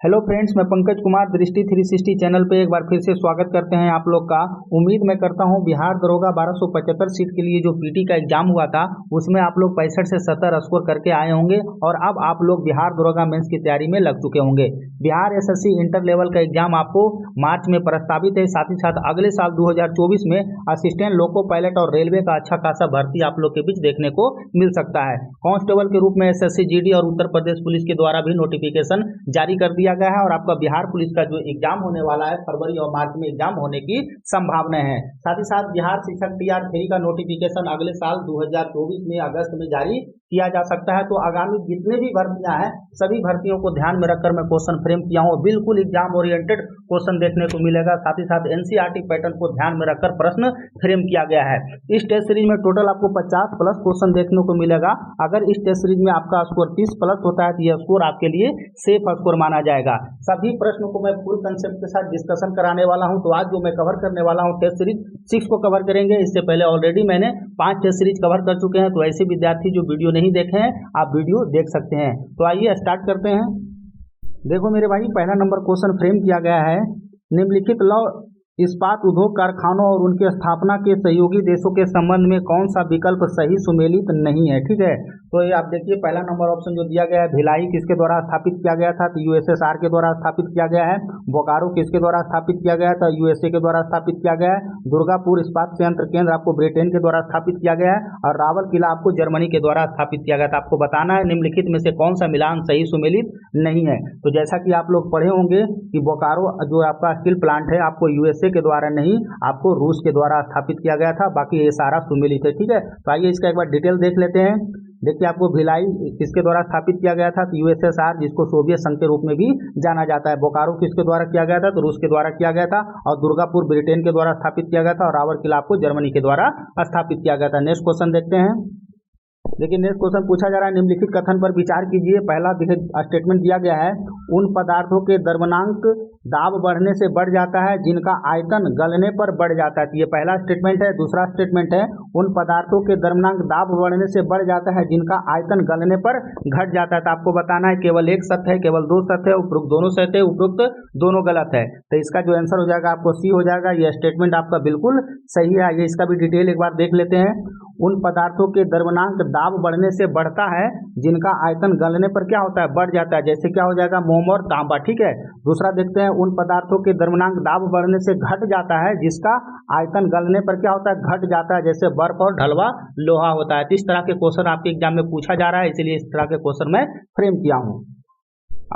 Hello friends, मैं पंकज कुमार दृष्टि 360 channel पे एक बार फिर से स्वागत करते हैं आप लोग का। उम्मीद मैं करता हूं बिहार दरोगा 1275 सीट के लिए जो पीटी का एग्जाम हुआ था उसमें आप लोग 65 से 70 स्कोर करके आए होंगे और अब आप लोग बिहार दरोगा मेंस की तैयारी में लग चुके होंगे। बिहार एसएससी इंटर लेवल का एग्जाम आपको मार्च में प्रस्तावित है। साथ ही साथ अगले साल 2024 में असिस्टेंट लोको पायलट और रेलवे का अच्छा खासा भर्ती आप लोग के बीच देखने को मिल सकता है। कांस्टेबल के रूप में एसएससी जीडी और उत्तर प्रदेश पुलिस के द्वारा भी नोटिफिकेशन जारी कर दिया गया है और आपका बिहार पुलिस का जो एग्जाम होने वाला है फरवरी और मार्च में एग्जाम होने की संभावना है। साथ ही साथ बिहार शिक्षक टीआर 3 का नोटिफिकेशन अगले साल 2024 में अगस्त में जारी किया जा सकता है। तो आगामी जितने भी भर्तियां हैं सभी भर्तियों को ध्यान में रखकर मैं क्वेश्चन फ्रेम किया हूँ। बिल्कुल एग्जाम ओरिएंटेड क्वेश्चन देखने को मिलेगा। साथ ही साथ एनसीईआरटी पैटर्न को ध्यान में रखकर प्रश्न फ्रेम किया गया है। इस टेस्ट सीरीज में टोटल आपको 50 प्लस क्वेश्चन देखने को मिलेगा। अगर इस टेस्ट सीरीज में आपका स्कोर 30 प्लस होता है तो यह स्कोर आपके लिए सेफ स्कोर माना जाएगा। सभी प्रश्नों को मैं फुल कंसेप्ट के साथ डिस्कशन कराने वाला हूं। तो आज जो मैं कवर करने वाला हूं टेस्ट सीरीज 6 को कवर करेंगे। इससे पहले ऑलरेडी मैंने 5 टेस्ट सीरीज कवर कर चुके हैं। तो ऐसे विद्यार्थी जो वीडियो नहीं देखे हैं आप वीडियो देख सकते हैं। तो आइए स्टार्ट करते हैं। देखो मेरे भाई, पहला नंबर क्वेश्चन फ्रेम किया गया है। निम्नलिखित लौह इस्पात उद्योग कारखानों और उनके स्थापना के सहयोगी देशों के संबंध में कौन सा विकल्प सही सुमेलित नहीं है। ठीक है, तो ये आप देखिए पहला नंबर ऑप्शन जो दिया गया है, भिलाई किसके द्वारा स्थापित किया गया था तो यूएसएसआर के द्वारा स्थापित किया गया है। बोकारो किसके द्वारा स्थापित किया गया था यूएसए के द्वारा स्थापित किया गया है। दुर्गापुर इस्पात संयंत्र केंद्र आपको ब्रिटेन के द्वारा स्थापित किया गया है और रावल किला आपको जर्मनी के द्वारा स्थापित किया गया था। आपको बताना है निम्नलिखित में से कौन सा मिलान सही सुमेलित नहीं है। तो जैसा कि आप लोग पढ़े होंगे कि बोकारो जो आपका स्टील प्लांट है आपको यूएसए के द्वारा नहीं आपको रूस के द्वारा स्थापित किया गया था। बाकी ये सारा सुमेलित है। ठीक है, तो आइए इसका एक बार डिटेल देख लेते हैं। देखिए आपको भिलाई किसके द्वारा स्थापित किया गया था तो यूएसएसआर, जिसको सोवियत संघ के रूप में भी जाना जाता है। बोकारो किसके द्वारा किया गया था तो रूस के द्वारा किया गया था और दुर्गापुर ब्रिटेन के द्वारा स्थापित किया गया था और रावल किला आपको जर्मनी के द्वारा स्थापित किया गया था। नेक्स्ट क्वेश्चन देखते हैं। देखिए नेक्स्ट क्वेश्चन पूछा जा रहा है, निम्नलिखित कथन पर विचार कीजिए। पहला देखिए स्टेटमेंट दिया गया है, उन पदार्थों के द्रव्यमांक दाब बढ़ने से बढ़ जाता है जिनका आयतन गलने पर बढ़ जाता है। तो ये पहला स्टेटमेंट है। दूसरा स्टेटमेंट है, उन पदार्थों के द्रव्यमांक दाब बढ़ने से बढ़ जाता है जिनका आयतन गलने पर घट जाता है। तो आपको बताना है केवल एक सत्य है, केवल दो सत्य है, उपरोक्त दोनों सत्य है, उपरोक्त दोनों गलत है। तो इसका जो आंसर हो जाएगा आपको सी हो जाएगा। यह स्टेटमेंट आपका बिल्कुल सही है। ये इसका भी डिटेल एक बार देख लेते हैं। उन पदार्थों के द्रव्यमांक दाब बढ़ने से बढ़ता है जिनका आयतन गलने पर क्या होता है बढ़ जाता है। जैसे क्या हो जाएगा मोम और तांबा। ठीक है, दूसरा देखते हैं, उन पदार्थों के द्रव्यमांक दाब बढ़ने से घट जाता है जिसका आयतन गलने पर क्या होता है घट जाता है। जैसे बर्फ और ढलवा लोहा होता है। तो इस तरह के क्वेश्चन आपके एग्जाम में पूछा जा रहा है, इसलिए इस तरह के क्वेश्चन मैं फ्रेम किया हूँ।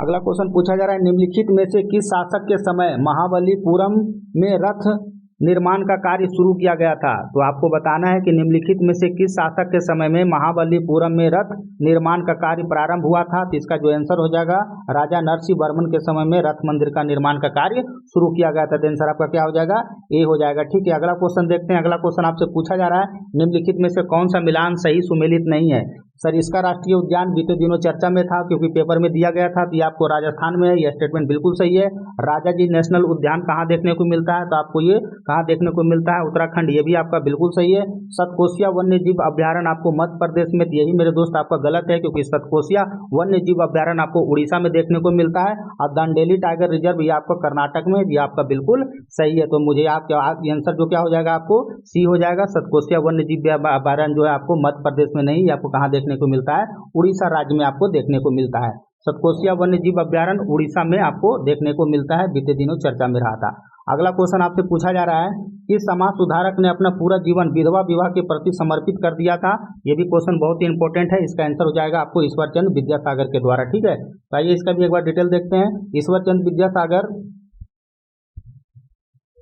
अगला क्वेश्चन पूछा जा रहा है, निम्नलिखित में से किस शासक के समय महाबलीपुरम में रथ निर्माण का कार्य शुरू किया गया था। तो आपको बताना है कि निम्नलिखित में से किस शासक के समय में महाबलीपुरम में रथ निर्माण का कार्य प्रारंभ हुआ था। तो इसका जो आंसर हो जाएगा राजा नरसिंह वर्मन के समय में रथ मंदिर का निर्माण का कार्य शुरू किया गया था। तो आंसर आपका क्या हो जाएगा ए हो जाएगा। ठीक है, अगला क्वेश्चन देखते हैं। अगला क्वेश्चन आपसे पूछा जा रहा है, निम्नलिखित में से कौन सा मिलान सही सुमेलित नहीं है। सर इसका राष्ट्रीय उद्यान बीते दिनों चर्चा में था क्योंकि पेपर में दिया गया था। तो ये आपको राजस्थान में है, यह स्टेटमेंट बिल्कुल सही है। राजा जी नेशनल उद्यान कहाँ देखने को मिलता है तो आपको ये कहाँ देखने को मिलता है उत्तराखंड, ये भी आपका बिल्कुल सही है। सतकोसिया वन्य जीव अभ्यारण्य आपको मध्य प्रदेश में, यही मेरे दोस्त आपका गलत है क्योंकि सतकोसिया वन्य जीव अभ्यारण्य आपको उड़ीसा में देखने को मिलता है और दांडेली टाइगर रिजर्व ये आपको कर्नाटक में, ये आपका बिल्कुल सही है। तो मुझे आपका आंसर जो क्या हो जाएगा आपको सी हो जाएगा। सतकोसिया वन्य जीव अभ्यारण्य जो है आपको मध्य प्रदेश में नहीं, आपको कहाँ देखने को मिलता है उड़ीसा राज्य में आपको देखने को मिलता है। सतकोसिया वन्य जीव अभ्यारण्य उड़ीसा में आपको देखने को मिलता है, बीते दिनों चर्चा में रहा था। अगला क्वेश्चन आपसे पूछा जा रहा है कि समाज सुधारक ने अपना पूरा जीवन विधवा विवाह के प्रति समर्पित कर दिया था। ये भी क्वेश्चन बहुत ही इंपॉर्टेंट है। इसका आंसर हो जाएगा आपको ईश्वरचंद विद्यासागर के द्वारा। ठीक है, तो आइए इसका भी एक बार डिटेल देखते हैं। ईश्वरचंद विद्यासागर,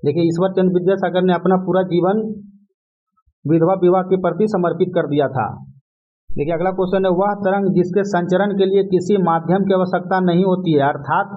देखिए ईश्वरचंद विद्यासागर ने अपना पूरा जीवन विधवा विवाह के प्रति समर्पित कर दिया था। देखिए अगला क्वेश्चन है, वह तरंग जिसके संचरण के लिए किसी माध्यम की आवश्यकता नहीं होती है अर्थात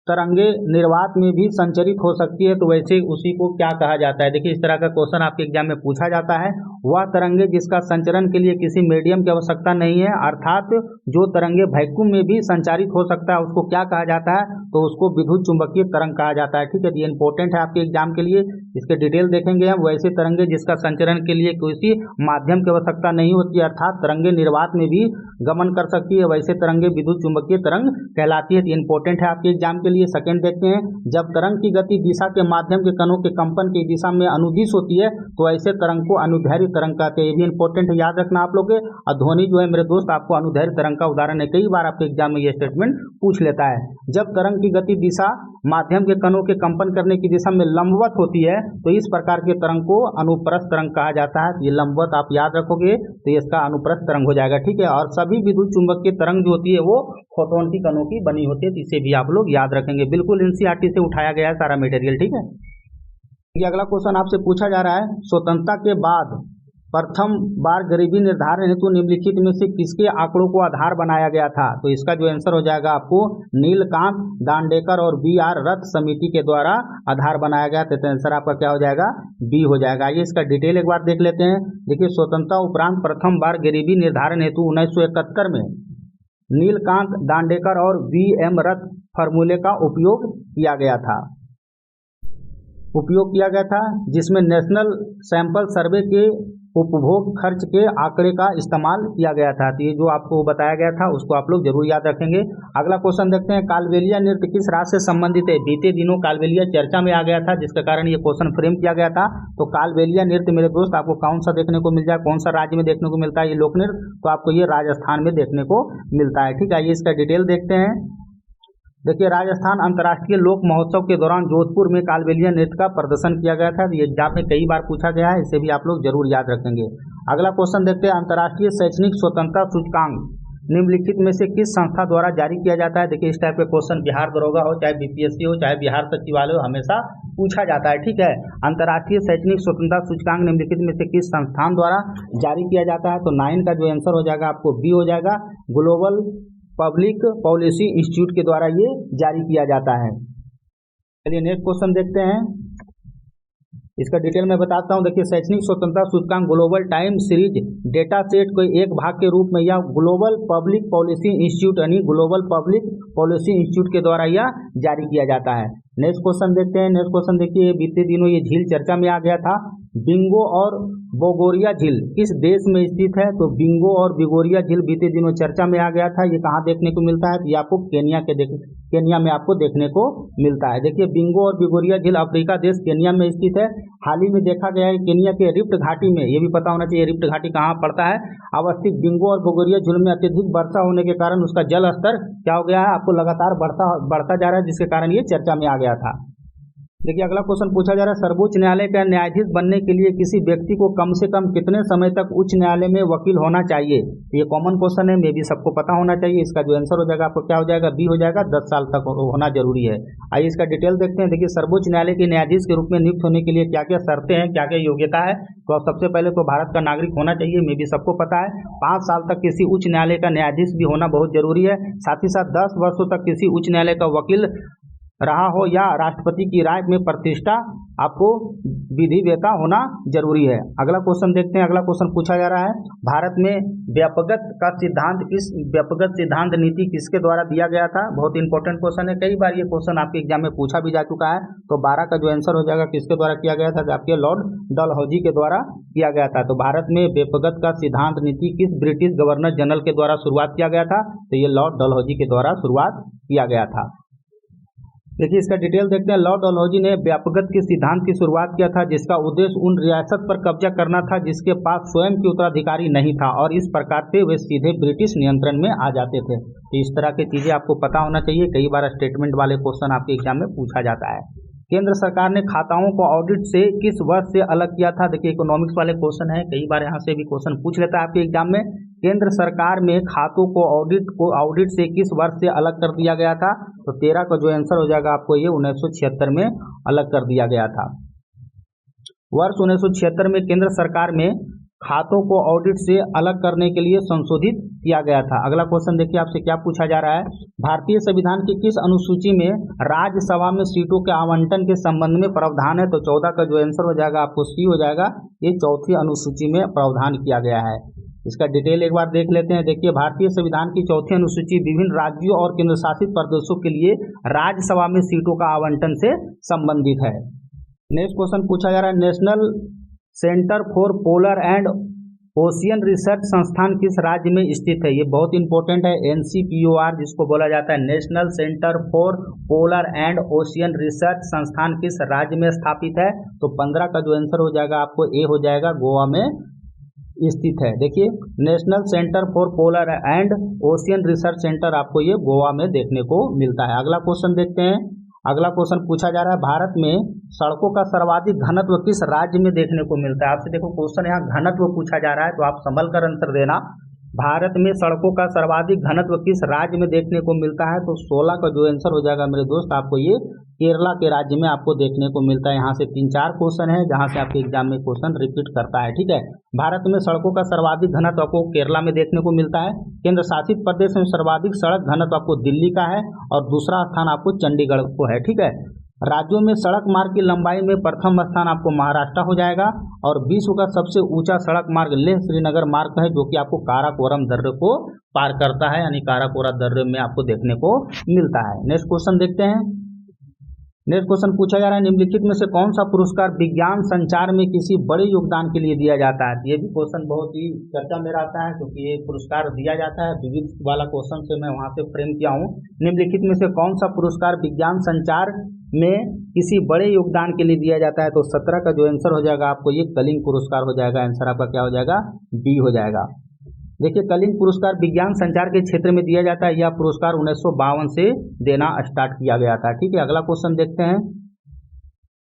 तरंगे निर्वात में भी संचरित हो सकती है, तो वैसे उसी को क्या कहा जाता है। देखिए इस तरह का क्वेश्चन आपके एग्जाम में पूछा जाता है। वह तरंगे जिसका संचरण के लिए किसी मीडियम की आवश्यकता नहीं है अर्थात जो तरंगे वैक्यूम में भी संचारित हो सकता है उसको क्या कहा जाता है तो उसको विद्युत चुंबकीय तरंग कहा जाता है। ठीक है, ये इंपॉर्टेंट है आपके एग्जाम के लिए इसके डिटेल देखेंगे हम। वैसे तरंगे जिसका संचरण के लिए किसी माध्यम की आवश्यकता नहीं होती, अर्थात तरंगे निर्वात में भी गमन कर सकती है, वैसे तरंगे विद्युत चुंबकीय तरंग कहलाती है। तो इंपॉर्टेंट है आपके एग्जाम के लिए। सेकंड देखते हैं, जब तरंग की गति दिशा के माध्यम के कणों के कंपन की दिशा में अनुदिश होती है तो ऐसे तरंग को अनुदैर्ध्य तरंग कहते हैं। ये भी इंपॉर्टेंट है, याद रखना आप लोग के। और ध्वनि जो है मेरे दोस्त आपको अनुदैर्ध्य तरंग का उदाहरण है, कई बार आपके एग्जाम में ये स्टेटमेंट पूछ लेता है। जब तरंग की गति दिशा माध्यम के कणों के कंपन करने की दिशा में लंबवत होती है तो इस प्रकार के तरंग को अनुप्रस्थ तरंग कहा जाता है। ये लंबवत आप याद रखोगे तो इसका अनुप्रस्थ तरंग हो जाएगा, ठीक है। और सभी विद्युत चुंबकीय तरंग जो होती है वो फोटोन की कणों की बनी होती है, तो इसे भी आप लोग याद रखेंगे। बिल्कुल एनसीईआरटी से उठाया गया है सारा मटेरियल, ठीक है। ये अगला क्वेश्चन आपसे पूछा जा रहा है, स्वतंत्रता के बाद प्रथम बार गरीबी निर्धारण हेतु निम्नलिखित में से किसके आंकड़ों को आधार बनाया गया था? तो इसका जो आंसर हो जाएगा आपको नीलकांत दांडेकर और BR रथ समिति के द्वारा आधार बनाया गया। तो आंसर आपका क्या हो जाएगा? बी हो जाएगा। ये इसका डिटेल एक बार देख लेते हैं। देखिए, स्वतंत्रता उपरांत प्रथम बार गरीबी निर्धारण हेतु 1971 में नीलकांत दांडेकर और VM रथ फार्मूले का उपयोग किया गया था, जिसमें नेशनल सैंपल सर्वे के उपभोग खर्च के आंकड़े का इस्तेमाल किया गया था। तो ये जो आपको बताया गया था उसको आप लोग जरूर याद रखेंगे। अगला क्वेश्चन देखते हैं, कालबेलिया नृत्य किस राज्य से संबंधित है? बीते दिनों कालबेलिया चर्चा में आ गया था, जिसके कारण ये क्वेश्चन फ्रेम किया गया था। तो कालबेलिया नृत्य मेरे दोस्त आपको कौन सा देखने को मिल जाए, कौन सा राज्य में देखने को मिलता है ये लोक नृत्य? तो आपको ये राजस्थान में देखने को मिलता है, ठीक है। ये इसका डिटेल देखते हैं। देखिए, राजस्थान अंतर्राष्ट्रीय लोक महोत्सव के दौरान जोधपुर में कालबेलिया नृत्य का प्रदर्शन किया गया था। ये एग्जाम में कई बार पूछा गया है, इसे भी आप लोग जरूर याद रखेंगे। अगला क्वेश्चन देखते हैं, अंतर्राष्ट्रीय शैक्षणिक स्वतंत्रता सूचकांक निम्नलिखित में से किस संस्था द्वारा जारी किया जाता है? देखिए, इस टाइप के क्वेश्चन बिहार दरोगा हो, चाहे BPSC हो, चाहे बिहार सचिवालय हो, हमेशा पूछा जाता है, ठीक है। अंतर्राष्ट्रीय शैक्षणिक स्वतंत्रता सूचकांक निम्नलिखित में से किस संस्थान द्वारा जारी किया जाता है? तो 9 का जो आंसर हो जाएगा आपको बी हो जाएगा, ग्लोबल पब्लिक पॉलिसी इंस्टीट्यूट के द्वारा ये जारी किया जाता है। चलिए नेक्स्ट क्वेश्चन देखते हैं, इसका डिटेल में बताता हूं। देखिए, शैक्षणिक स्वतंत्रता सूचकांक global time series data set को एक भाग के रूप में या ग्लोबल पब्लिक पॉलिसी इंस्टीट्यूट यानी ग्लोबल पब्लिक पॉलिसी इंस्टीट्यूट के द्वारा यह जारी किया जाता है। नेक्स्ट क्वेश्चन देखते हैं। नेक्स्ट क्वेश्चन देखिए, बीते दिनों ये झील चर्चा में आ गया था। बिंगो और बोगोरिया झील किस देश में स्थित है? तो बिंगो और बिगोरिया झील बीते दिनों चर्चा में आ गया था। ये कहाँ देखने को मिलता है? ये आपको केन्या में आपको देखने को मिलता है। देखिए, बिंगो और बिगोरिया झील अफ्रीका देश केन्या में स्थित है। हाल ही में देखा गया है केन्या के रिफ्ट घाटी में, ये भी पता होना चाहिए रिफ्ट घाटी कहाँ पड़ता है, अवस्थित बिंगो और बोगोरिया झील में अत्यधिक वर्षा होने के कारण उसका जल स्तर क्या हो गया है? आपको लगातार बढ़ता जा रहा है, जिसके कारण ये चर्चा में आ गया था। देखिए, अगला क्वेश्चन पूछा जा रहा है, सर्वोच्च न्यायालय का न्यायाधीश बनने के लिए किसी व्यक्ति को कम से कम कितने समय तक उच्च न्यायालय में वकील होना चाहिए? ये कॉमन क्वेश्चन है, मे भी सबको पता होना चाहिए। इसका जो आंसर हो जाएगा आपको क्या हो जाएगा? बी हो जाएगा, 10 साल तक होना जरूरी है। आइए इसका डिटेल देखते हैं। देखिए, सर्वोच्च न्यायालय के न्यायाधीश के रूप में नियुक्त होने के लिए क्या क्या शर्तें हैं, क्या क्या योग्यता है? तो सबसे पहले तो भारत का नागरिक होना चाहिए, मे भी सबको पता है। 5 साल तक किसी उच्च न्यायालय का न्यायाधीश भी होना बहुत जरूरी है। साथ ही साथ 10 वर्षों तक किसी उच्च न्यायालय का वकील रहा हो या राष्ट्रपति की राय में प्रतिष्ठा आपको विधिवेता होना जरूरी है। अगला क्वेश्चन देखते हैं। अगला क्वेश्चन पूछा जा रहा है, भारत में व्यापकत सिद्धांत नीति किसके द्वारा दिया गया था? बहुत इंपॉर्टेंट क्वेश्चन है, कई बार ये क्वेश्चन आपके एग्जाम में पूछा भी जा चुका है। तो 12 का जो आंसर हो जाएगा किसके द्वारा किया गया था? आपके लॉर्ड डलहौजी के द्वारा किया गया था। तो भारत में व्यापकत का सिद्धांत नीति किस ब्रिटिश गवर्नर जनरल के द्वारा शुरुआत किया गया था? तो ये लॉर्ड डलहौजी के द्वारा शुरुआत किया गया था। देखिए, इसका डिटेल देखते हैं। लॉर्ड डलहौजी ने व्यापकत के सिद्धांत की शुरुआत किया था, जिसका उद्देश्य उन रियासत पर कब्जा करना था जिसके पास स्वयं की उत्तराधिकारी नहीं था, और इस प्रकार से वे सीधे ब्रिटिश नियंत्रण में आ जाते थे। तो इस तरह की चीजें आपको पता होना चाहिए, कई बार स्टेटमेंट वाले क्वेश्चन आपके एग्जाम में पूछा जाता है। केंद्र सरकार ने खाताओं को ऑडिट से किस वर्ष से अलग किया था? देखिए, इकोनॉमिक्स वाले क्वेश्चन है, कई बार यहाँ से भी क्वेश्चन पूछ लेता है आपके एग्जाम में। केंद्र सरकार में खातों को ऑडिट से किस वर्ष से अलग कर दिया गया था? तो 13 का जो आंसर हो जाएगा आपको ये 1976 में अलग कर दिया गया था। वर्ष 1976 में केंद्र सरकार में खातों को ऑडिट से अलग करने के लिए संशोधित किया गया था। अगला क्वेश्चन देखिए, आपसे क्या पूछा जा रहा है, भारतीय संविधान की किस अनुसूची में राज्यसभा में सीटों के आवंटन के संबंध में प्रावधान है? तो 14 का जो आंसर हो जाएगा आपको सी हो जाएगा, ये 4थी अनुसूची में प्रावधान किया गया है। इसका डिटेल एक बार देख लेते हैं। देखिए, भारतीय संविधान की 4थी अनुसूची विभिन्न राज्यों और केंद्र शासित प्रदेशों के लिए राज्यसभा में सीटों का आवंटन से संबंधित है। नेक्स्ट क्वेश्चन पूछा जा रहा है, national centre for polar and ocean research संस्थान किस राज्य में स्थित है? ये बहुत इंपॉर्टेंट है। NCPOR जिसको बोला जाता है, national centre for polar and ocean research संस्थान किस राज्य में स्थापित है? तो 15 का जो आंसर हो जाएगा आपको ए हो जाएगा, गोवा में स्थित है। देखिए, national centre for polar and ocean research centre आपको ये गोवा में देखने को मिलता है। अगला क्वेश्चन देखते हैं। अगला क्वेश्चन पूछा जा रहा है, भारत में सड़कों का सर्वाधिक घनत्व किस राज्य में देखने को मिलता है? आपसे देखो क्वेश्चन यहाँ घनत्व पूछा जा रहा है, तो आप संभल कर आंसर देना। भारत में सड़कों का सर्वाधिक घनत्व किस राज्य में देखने को मिलता है? तो 16 का जो आंसर हो जाएगा मेरे दोस्त, आपको ये केरला के राज्य में आपको देखने को मिलता है। यहाँ से 3-4 क्वेश्चन है जहाँ से आपके एग्जाम में क्वेश्चन रिपीट करता है। ठीक है, भारत में सड़कों का सर्वाधिक घनत्व आपको केरला में देखने को मिलता है। केंद्र शासित प्रदेश में सर्वाधिक सड़क घनत्व आपको दिल्ली का है और दूसरा स्थान आपको चंडीगढ़ को है। ठीक है, राज्यों में सड़क मार्ग की लंबाई में प्रथम स्थान आपको महाराष्ट्र हो जाएगा और विश्व का सबसे ऊंचा सड़क मार्ग लेह श्रीनगर मार्ग है, जो कि आपको काराकोरम दर्रे को पार करता है, यानी काराकोरम दर्रे में आपको देखने को मिलता है। नेक्स्ट क्वेश्चन देखते हैं। नेक्स्ट क्वेश्चन पूछा जा रहा है, निम्नलिखित में से कौन सा पुरस्कार विज्ञान संचार में किसी बड़े योगदान के लिए दिया जाता है? ये भी क्वेश्चन बहुत ही चर्चा में रहता है, क्योंकि ये पुरस्कार दिया जाता है। विविध वाला क्वेश्चन से मैं वहां से फ्रेम किया हूँ। निम्नलिखित में से कौन सा पुरस्कार विज्ञान संचार में किसी बड़े योगदान के लिए दिया जाता है? तो 17 का जो आंसर हो जाएगा आपको ये कलिंग पुरस्कार हो जाएगा। आंसर आपका क्या हो जाएगा? बी हो जाएगा। देखिए, कलिंग पुरस्कार विज्ञान संचार के क्षेत्र में दिया जाता है। यह पुरस्कार 1952 से देना स्टार्ट किया गया था। ठीक है, अगला क्वेश्चन देखते हैं।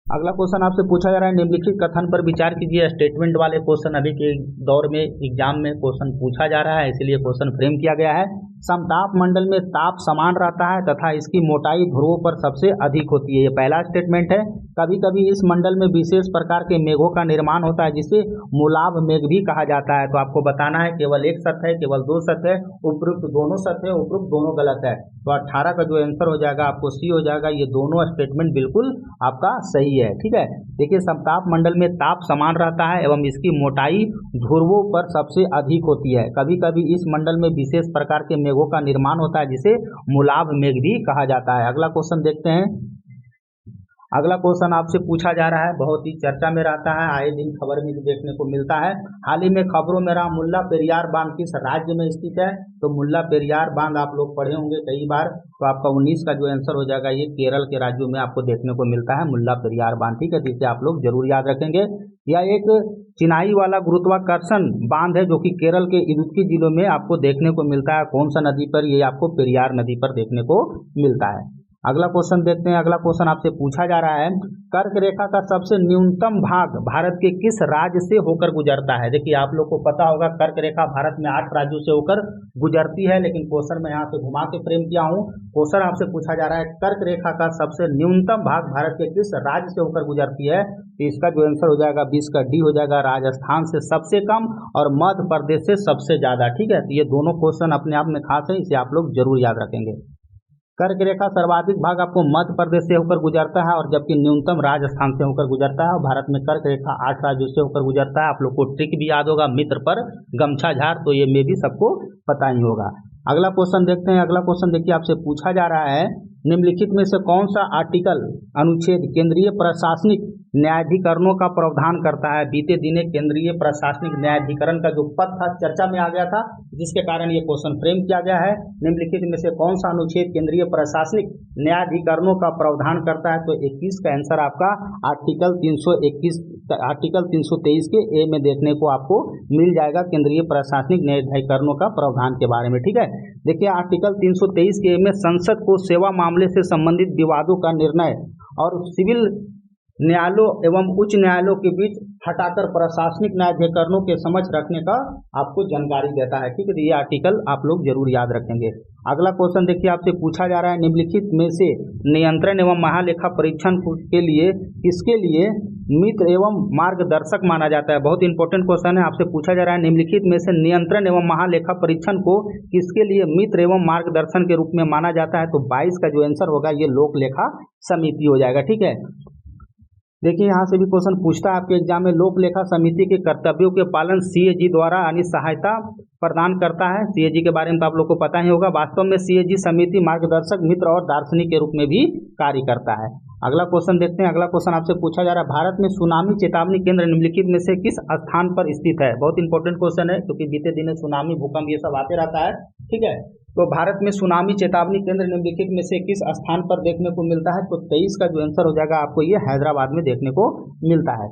अगला क्वेश्चन आपसे पूछा जा रहा है, निम्नलिखित कथन पर विचार कीजिए। स्टेटमेंट वाले क्वेश्चन अभी के दौर में एग्जाम में क्वेश्चन पूछा जा रहा है, इसलिए क्वेश्चन फ्रेम किया गया है। समताप मंडल में ताप समान रहता है तथा इसकी मोटाई ध्रुवों पर सबसे अधिक होती है। ये पहला स्टेटमेंट है। कभी कभी इस मंडल में विशेष प्रकार के मेघों का निर्माण होता है, जिसे मूलाभ मेघ भी कहा जाता है। तो आपको बताना है केवल एक सत्य है, केवल 2 सत्य है, उपयुक्त दोनों सत्य है, उपयुक्त दोनों गलत है। तो 18 का जो आंसर हो जाएगा आपको सी हो जाएगा। ये दोनों स्टेटमेंट बिल्कुल आपका सही है। ठीक है, देखिए, समताप मंडल में ताप समान रहता है एवं इसकी मोटाई ध्रुवों पर सबसे अधिक होती है। कभी कभी इस मंडल में विशेष प्रकार के मेघों का निर्माण होता है, जिसे मूलाभ मेघ भी कहा जाता है। अगला क्वेश्चन देखते हैं। अगला क्वेश्चन आपसे पूछा जा रहा है, बहुत ही चर्चा में रहता है, आए दिन खबर में भी देखने को मिलता है। हाल ही में खबरों में रहा मुल्ला पेरियार बांध किस राज्य में स्थित है? तो मुल्ला पेरियार बांध आप लोग पढ़े होंगे कई बार, तो आपका 19 का जो आंसर हो जाएगा ये केरल के राज्यों में आपको देखने को मिलता है मुल्ला पेरियार बांध। ठीक है, जिसे आप लोग जरूर याद रखेंगे। यह एक चिनाई वाला गुरुत्वाकर्षण बांध है, जो कि केरल के इडुक्की जिलों में आपको देखने को मिलता है। कौन सा नदी पर? ये आपको पेरियार नदी पर देखने को मिलता है। अगला क्वेश्चन देखते हैं। अगला क्वेश्चन आपसे पूछा जा रहा है, कर्क रेखा का सबसे न्यूनतम भाग भारत के किस राज्य से होकर गुजरता है? देखिए, आप लोग को पता होगा कर्क रेखा भारत में 8 राज्यों से होकर गुजरती है, लेकिन क्वेश्चन मैं यहाँ से घुमा के फ्रेम किया हूँ। क्वेश्चन आपसे पूछा जा रहा है, कर्क रेखा का सबसे न्यूनतम भाग भारत के किस राज्य से होकर गुजरती है? तो इसका जो आंसर हो जाएगा 20 का डी हो जाएगा, राजस्थान से सबसे कम और मध्य प्रदेश से सबसे ज्यादा। ठीक है, तो ये दोनों क्वेश्चन अपने आप में खास है, इसे आप लोग जरूर याद रखेंगे। कर्क रेखा सर्वाधिक भाग आपको मध्य प्रदेश से होकर गुजरता है, और जबकि न्यूनतम राजस्थान से होकर गुजरता है। भारत में कर्क रेखा 8 राज्यों से होकर गुजरता है। आप लोग को ट्रिक भी याद होगा, मित्र पर गमछा झाड़, तो ये में भी सबको पता ही होगा। अगला क्वेश्चन देखते हैं। अगला क्वेश्चन देखिए, आपसे पूछा जा रहा है, निम्नलिखित में से कौन सा आर्टिकल अनुच्छेद केंद्रीय प्रशासनिक न्यायाधिकरणों का प्रावधान करता है? बीते दिने केंद्रीय प्रशासनिक न्यायाधिकरण का जो पद था चर्चा में आ गया था, जिसके कारण ये क्वेश्चन फ्रेम किया गया है। निम्नलिखित में से कौन सा अनुच्छेद केंद्रीय प्रशासनिक न्यायाधिकरणों का प्रावधान करता है? तो 21 का आंसर आपका आर्टिकल 323 के ए में देखने को आपको मिल जाएगा, केंद्रीय प्रशासनिक न्यायाधिकरणों का प्रावधान के बारे में। ठीक है, देखिए, आर्टिकल 323 के ए में संसद को सेवा मामले से संबंधित विवादों का निर्णय और सिविल न्यायालयों एवं उच्च न्यायालयों के बीच हटाकर प्रशासनिक न्यायाधिकरणों के समक्ष रखने का आपको जानकारी देता है। ठीक है, ये आर्टिकल आप लोग जरूर याद रखेंगे। अगला क्वेश्चन देखिए, आपसे पूछा जा रहा है, निम्नलिखित में से नियंत्रण एवं महालेखा परीक्षण के लिए किसके लिए मित्र एवं मार्गदर्शक माना जाता है? बहुत इंपॉर्टेंट क्वेश्चन है, आपसे पूछा जा रहा है, निम्नलिखित में से नियंत्रण एवं महालेखा परीक्षण को किसके लिए मित्र एवं मार्गदर्शन के रूप में माना जाता है? तो 22 का जो आंसर होगा ये लोक लेखा समिति हो जाएगा। ठीक है, देखिए, यहाँ से भी क्वेश्चन पूछता है आपके एग्जाम में, लोक लेखा समिति के कर्तव्यों के पालन CAG द्वारा यानी सहायता प्रदान करता है। सीएजी के बारे में तो आप लोग को पता ही होगा। वास्तव में सीएजी समिति मार्गदर्शक, मित्र और दार्शनिक के रूप में भी कार्य करता है। अगला क्वेश्चन देखते हैं। अगला क्वेश्चन आपसे पूछा जा रहा है, भारत में सुनामी चेतावनी केंद्र निम्नलिखित में से किस स्थान पर स्थित है। बहुत इंपॉर्टेंट क्वेश्चन है, क्योंकि बीते दिनों सुनामी, भूकंप ये सब आते रहता है। ठीक है, तो भारत में सुनामी चेतावनी केंद्र निम्नलिखित में से किस स्थान पर देखने को मिलता है। तो 23 का जो आंसर हो जाएगा आपको ये हैदराबाद में देखने को मिलता है।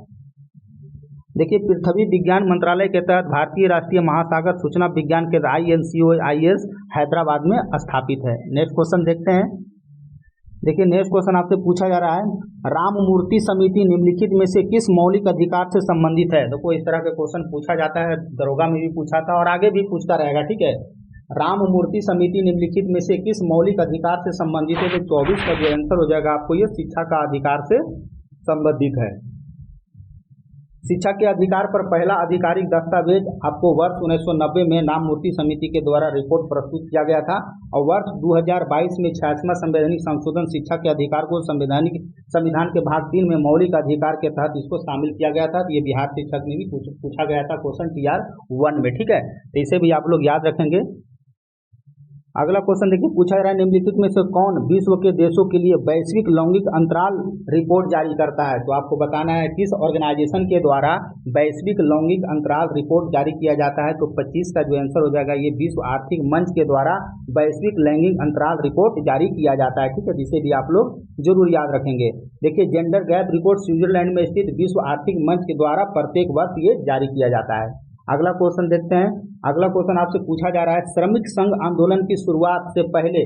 देखिए, पृथ्वी विज्ञान मंत्रालय के तहत भारतीय राष्ट्रीय महासागर सूचना विज्ञान केंद्र INCOIS हैदराबाद में स्थापित है। नेक्स्ट क्वेश्चन देखते हैं। देखिए, नेक्स्ट क्वेश्चन आपसे पूछा जा रहा है, राममूर्ति समिति निम्नलिखित में से किस मौलिक अधिकार से संबंधित है। देखो, इस तरह के क्वेश्चन पूछा जाता है, दरोगा में भी पूछा था और आगे भी पूछता रहेगा। ठीक है, राममूर्ति समिति निम्नलिखित में से किस मौलिक अधिकार से संबंधित है। तो 24 का जो आंसर हो जाएगा आपको ये शिक्षा का अधिकार से संबंधित है। शिक्षा के अधिकार पर पहला आधिकारिक दस्तावेज आपको वर्ष 1990 में राममूर्ति समिति के द्वारा रिपोर्ट प्रस्तुत किया गया था और वर्ष 2022 में 86वां संवैधानिक संशोधन शिक्षा के अधिकार को संविधान के भाग 3 में मौलिक अधिकार के तहत इसको शामिल किया गया था। तो ये बिहार शिक्षक में भी पूछा गया था क्वेश्चन TR1 में। ठीक है, तो इसे भी आप लोग याद रखेंगे। अगला क्वेश्चन देखिए, पूछा जा रहा है, निम्नलिखित में से कौन विश्व के देशों के लिए वैश्विक लैंगिक अंतराल रिपोर्ट जारी करता है। तो आपको बताना है किस ऑर्गेनाइजेशन के द्वारा वैश्विक लैंगिक अंतराल रिपोर्ट जारी किया जाता है। तो 25 का जो आंसर हो जाएगा ये विश्व आर्थिक मंच के द्वारा वैश्विक लैंगिक अंतराल रिपोर्ट जारी किया जाता है। ठीक है, जिसे भी आप लोग जरूर याद रखेंगे। देखिए, जेंडर गैप रिपोर्ट स्विट्जरलैंड में स्थित विश्व आर्थिक मंच के द्वारा प्रत्येक वर्ष ये जारी किया जाता है। अगला क्वेश्चन देखते हैं। अगला क्वेश्चन आपसे पूछा जा रहा है, श्रमिक संघ आंदोलन की शुरुआत से पहले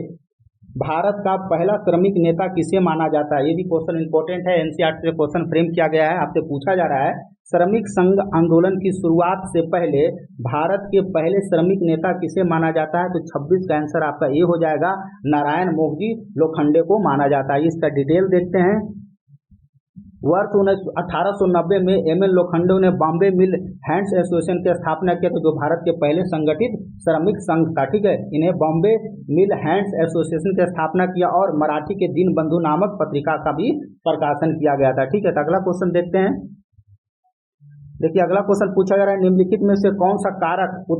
भारत का पहला श्रमिक नेता किसे माना जाता है। ये भी क्वेश्चन इंपॉर्टेंट है, NCERT से क्वेश्चन फ्रेम किया गया है। आपसे पूछा जा रहा है, श्रमिक संघ आंदोलन की शुरुआत से पहले भारत के पहले श्रमिक नेता किसे माना जाता है। तो 26 का आंसर आपका ये हो जाएगा, नारायण मोहजी लोखंडे को माना जाता है। इसका डिटेल देखते हैं। वर्ष 1890 में MM लोखंडे ने बॉम्बे मिल हैंड्स एसोसिएशन की स्थापना किया, तो जो भारत के पहले संगठित श्रमिक संघ था। ठीक है, इन्हें बॉम्बे मिल हैंड्स एसोसिएशन की स्थापना किया और मराठी के दिन बंधु नामक पत्रिका का भी प्रकाशन किया गया था। ठीक है, तो अगला क्वेश्चन देखते हैं। देखिए, अगला क्वेश्चन पूछा जा रहा है, निम्नलिखित में से कौन सा कारक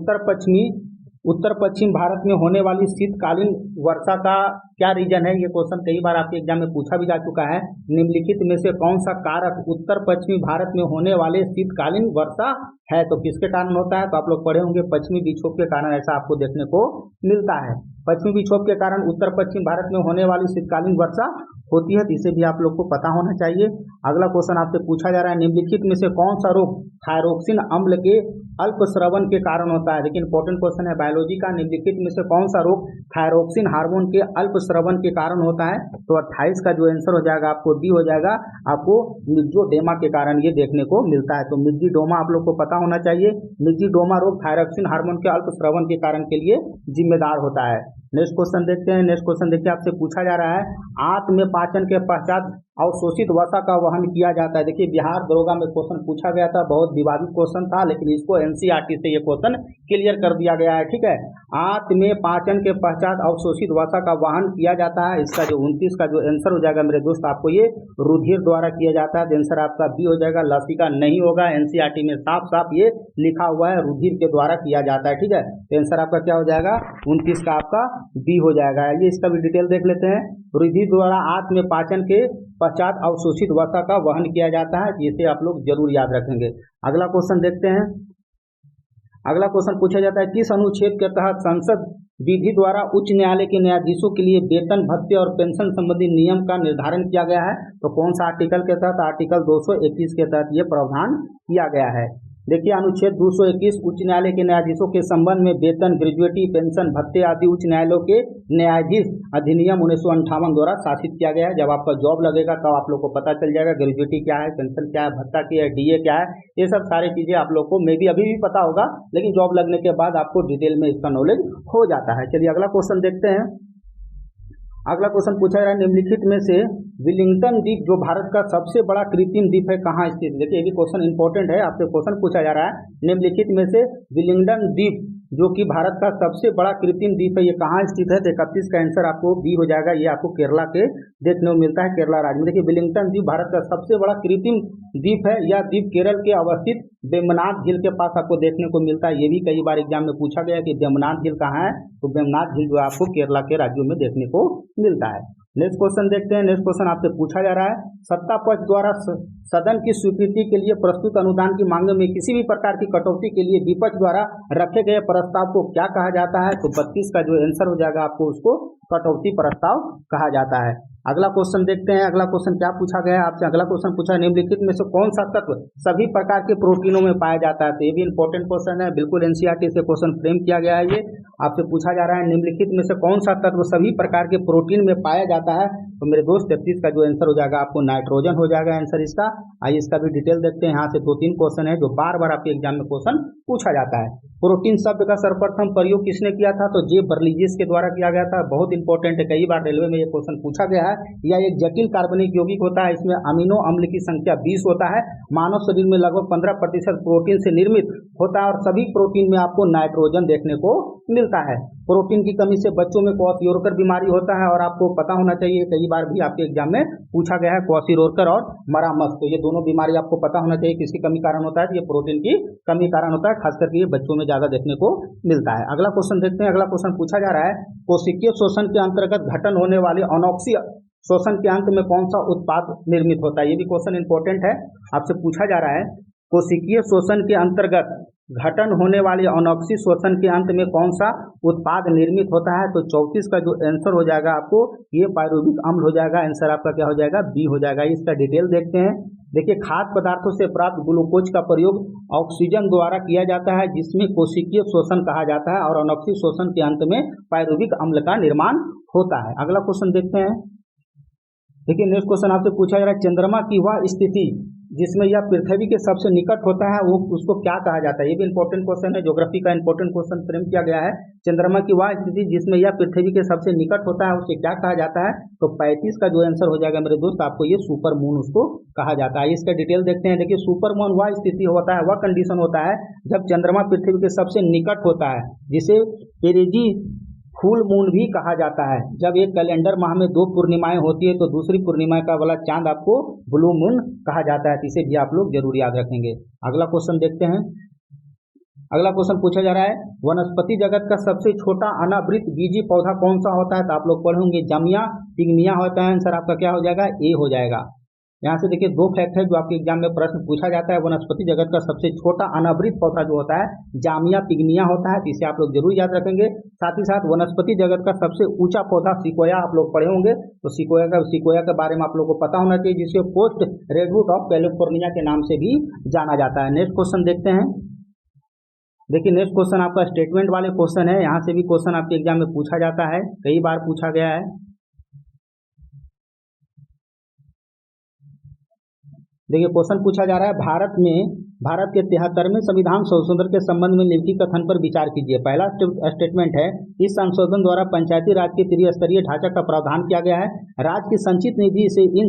उत्तर पश्चिम भारत में होने वाली शीतकालीन वर्षा का क्या रीजन है। ये क्वेश्चन कई बार आपके एग्जाम में पूछा भी जा चुका है। निम्नलिखित में से कौन सा कारक उत्तर पश्चिमी भारत में होने वाले शीतकालीन वर्षा है। तो किसके कारण होता है। तो आप लोग पढ़े होंगे, पश्चिमी विक्षोभ के कारण ऐसा आपको देखने को मिलता है। पश्चिमी विक्षोभ के कारण उत्तर पश्चिम भारत में होने वाली शीतकालीन वर्षा होती है। इसे भी आप लोग को पता होना चाहिए। अगला क्वेश्चन आपसे पूछा जा रहा है, निम्नलिखित में से कौन सा रोग थायरोक्सिन अम्ल के अल्प स्रवण के कारण होता है। लेकिन इंपॉर्टेंट क्वेश्चन है बायोलॉजी का, निम्नलिखित में से कौन सा रोग थायरोक्सिन हार्मोन के अल्प स्रवण के कारण होता है। तो 28 का जो आंसर हो जाएगा आपको डी हो जाएगा, आपको मिक्सोडोमा के कारण ये देखने को मिलता है। तो मिक्सोडोमा आप लोग को पता होना चाहिए। मिक्सोडोमा रोग थायरोक्सिन हार्मोन के अल्प स्रवण के कारण के लिए जिम्मेदार होता है। नेक्स्ट क्वेश्चन देखते हैं। नेक्स्ट क्वेश्चन देखिए, आपसे पूछा जा रहा है, आंत में पाचन के पश्चात अवशोषित वसा का वहन किया जाता है। देखिए, बिहार दरोगा में क्वेश्चन पूछा गया था, बहुत विवादित क्वेश्चन था, लेकिन इसको NCERT से ये क्वेश्चन क्लियर कर दिया गया है। ठीक है, आंत में पाचन के पश्चात अवशोषित वसा का वहन किया जाता है। इसका जो 29 का जो आंसर हो जाएगा मेरे दोस्त, आपको ये रुधिर द्वारा किया जाता है। आंसर आपका बी हो जाएगा, लसिका नहीं होगा। NCERT में साफ साफ ये लिखा हुआ है, रुधिर के द्वारा किया जाता है। ठीक है, तो आंसर आपका क्या हो जाएगा, 29 का आपका बी हो जाएगा। ये इसका भी डिटेल देख लेते हैं। रुधिर द्वारा आंत में पाचन के पश्चात अवशोषित वसा का वहन किया जाता है। इसे आप लोग जरूर याद रखेंगे। अगला क्वेश्चन देखते हैं। अगला क्वेश्चन पूछा जाता है, किस अनुच्छेद के तहत संसद विधि द्वारा उच्च न्यायालय के न्यायाधीशों के लिए वेतन भत्ते और पेंशन संबंधी नियम का निर्धारण किया गया है। तो कौन सा आर्टिकल के तहत, आर्टिकल 221 के तहत ये प्रावधान किया गया है। देखिए, अनुच्छेद 221 उच्च न्यायालय के न्यायाधीशों के संबंध में वेतन, ग्रेजुएटी, पेंशन, भत्ते आदि उच्च न्यायालयों के न्यायाधीश अधिनियम 1958 द्वारा शासित किया गया है। जब आपका जॉब लगेगा तब आप लोग को पता चल जाएगा ग्रेजुएटी क्या है, पेंशन क्या है, भत्ता क्या है, DA क्या है। ये सब सारी चीजें आप लोग को मे बी अभी भी पता होगा, लेकिन जॉब लगने के बाद आपको डिटेल में इसका नॉलेज हो जाता है। चलिए अगला क्वेश्चन देखते हैं। अगला क्वेश्चन पूछा जा रहा है, निम्नलिखित में से विलिंगटन द्वीप जो भारत का सबसे बड़ा कृत्रिम द्वीप है कहाँ स्थित। देखिए, ये भी क्वेश्चन इंपॉर्टेंट है, आपसे क्वेश्चन पूछा जा रहा है, निम्नलिखित में से विलिंगटन द्वीप जो कि भारत का सबसे बड़ा कृत्रिम द्वीप है ये कहाँ स्थित है। तो 31 का आंसर आपको बी हो जाएगा। ये आपको केरला के देखने को मिलता है, केरला राज्य में। देखिए, विलिंगटन द्वीप भारत का सबसे बड़ा कृत्रिम द्वीप है। यह द्वीप केरल के अवस्थित वेम्बनाथ झील के पास आपको देखने को मिलता है। ये भी कई बार एग्जाम में पूछा गया कि वेम्बनाथ झील कहाँ है, तो वेम्बनाथ झील जो है आपको केरला के राज्यों में देखने को मिलता है। नेक्स्ट क्वेश्चन देखते हैं। नेक्स्ट क्वेश्चन आपसे पूछा जा रहा है, सत्ता पक्ष द्वारा सदन की स्वीकृति के लिए प्रस्तुत अनुदान की मांग में किसी भी प्रकार की कटौती के लिए विपक्ष द्वारा रखे गए प्रस्ताव को क्या कहा जाता है? तो 32 का जो आंसर हो जाएगा आपको उसको कटौती प्रस्ताव कहा जाता है। अगला क्वेश्चन देखते हैं। अगला क्वेश्चन क्या पूछा गया है आपसे? अगला क्वेश्चन पूछा है, निम्नलिखित में से कौन सा तत्व सभी प्रकार के प्रोटीनों में पाया जाता है? तो ये भी इंपॉर्टेंट क्वेश्चन है, बिल्कुल एनसीईआरटी से क्वेश्चन फ्रेम किया गया है। ये आपसे पूछा जा रहा है, निम्नलिखित में से कौन सा तत्व सभी प्रकार के प्रोटीन में पाया जाता है? तो मेरे दोस्त 33 का जो आंसर हो जाएगा आपको नाइट्रोजन हो जाएगा आंसर इसका। आइए इसका भी डिटेल देखते हैं। यहाँ से 2-3 क्वेश्चन है जो बार बार आपके एग्जाम में क्वेश्चन पूछा जाता है। प्रोटीन शब्द का सर्वप्रथम प्रयोग किसने किया था? तो जे बर्लिजिस के द्वारा किया गया था। बहुत इंपॉर्टेंट है, कई बार रेलवे में ये क्वेश्चन पूछा गया है। यह एक जटिल कार्बनिक यौगिक होता है, इसमें अमीनो अम्ल की संख्या 20 होता है। मानव शरीर में लगभग 15% प्रोटीन से निर्मित होता है और सभी प्रोटीन में आपको नाइट्रोजन देखने को मिलता है। प्रोटीन की कमी से बच्चों में क्वाशियोरकर बीमारी होता है और आपको पता होना चाहिए, कई बार भी आपके एग्जाम में पूछा गया है क्वाशियोरकर और मरामस। तो ये दोनों बीमारी आपको पता होना चाहिए किसकी कमी कारण होता है। ये प्रोटीन की कमी कारण होता है, खास करके ये बच्चों में ज्यादा देखने को मिलता है। अगला क्वेश्चन देखते हैं। अगला क्वेश्चन पूछा जा रहा है, कोशिकीय शोषण के अंतर्गत घटन होने वाले अनॉक्सीय शोषण के अंत में कौन सा उत्पाद निर्मित होता है? ये भी क्वेश्चन इंपॉर्टेंट है, आपसे पूछा जा रहा है, कोशिकीय शोषण के अंतर्गत घटन होने वाले अनॉक्सी शोषण के अंत में कौन सा उत्पाद निर्मित होता है? तो 34 का जो आंसर हो जाएगा आपको ये पायरुविक अम्ल हो जाएगा। आंसर आपका क्या हो जाएगा? बी हो जाएगा। इसका डिटेल देखते हैं। देखिए, खाद्य पदार्थों से प्राप्त ग्लूकोज का प्रयोग ऑक्सीजन द्वारा किया जाता है, जिसमें कोशिकीय शोषण कहा जाता है, और अनॉक्सी शोषण के अंत में पायरुविक अम्ल का निर्माण होता है। अगला क्वेश्चन देखते हैं। देखिए, नेक्स्ट क्वेश्चन आपसे पूछा जा रहा है, चंद्रमा की वह स्थिति जिसमें यह पृथ्वी के सबसे निकट होता है वो उसको क्या कहा जाता है? ये भी इंपॉर्टेंट क्वेश्चन है, ज्योग्राफी का इंपॉर्टेंट क्वेश्चन फ्रेम किया गया है। चंद्रमा की वह स्थिति जिसमें यह पृथ्वी के सबसे निकट होता है उसे क्या कहा जाता है? तो 35 का जो आंसर हो जाएगा मेरे दोस्त आपको ये सुपर मून उसको कहा जाता है। इसका डिटेल देखते हैं। देखिए, सुपर मून वह स्थिति होता है, वह कंडीशन होता है जब चंद्रमा पृथ्वी के सबसे निकट होता है, जिसे पेरेजी फुल मून भी कहा जाता है। जब एक कैलेंडर माह में 2 पूर्णिमाएं होती है तो दूसरी पूर्णिमा का वाला चांद आपको ब्लू मून कहा जाता है। तो इसे भी आप लोग जरूर याद रखेंगे। अगला क्वेश्चन देखते हैं। अगला क्वेश्चन पूछा जा रहा है, वनस्पति जगत का सबसे छोटा अनावृत बीजी पौधा कौन सा होता है? तो आप लोग पढ़ेंगे जामिया पिग्मिया होता है। आंसर आपका क्या हो जाएगा? ए हो जाएगा। यहाँ से देखिए 2 फैक्ट है जो आपके एग्जाम में प्रश्न पूछा जाता है। वनस्पति जगत का सबसे छोटा अनावृत पौधा जो होता है जामिया पिग्मिया होता है, इसे आप लोग जरूर याद रखेंगे। साथ ही साथ वनस्पति जगत का सबसे ऊंचा पौधा सिकोया आप लोग पढ़े होंगे, तो सिकोया के बारे में आप लोग को पता होना चाहिए, जिसे पोस्ट रेडवुड ऑफ कैलिफोर्निया के नाम से भी जाना जाता है। नेक्स्ट क्वेश्चन देखते हैं। देखिए, नेक्स्ट क्वेश्चन आपका स्टेटमेंट वाले क्वेश्चन है। यहाँ से भी क्वेश्चन आपके एग्जाम में पूछा जाता है, कई बार पूछा गया है। देखिए, क्वेश्चन पूछा जा रहा है, भारत के 73वें संविधान संशोधन के संबंध में निम्नलिखित कथन पर विचार कीजिए। पहला स्टेटमेंट है, इस संशोधन द्वारा पंचायती राज के त्रिस्तरीय ढांचा का प्रावधान किया गया है। राज्य की संचित निधि से इन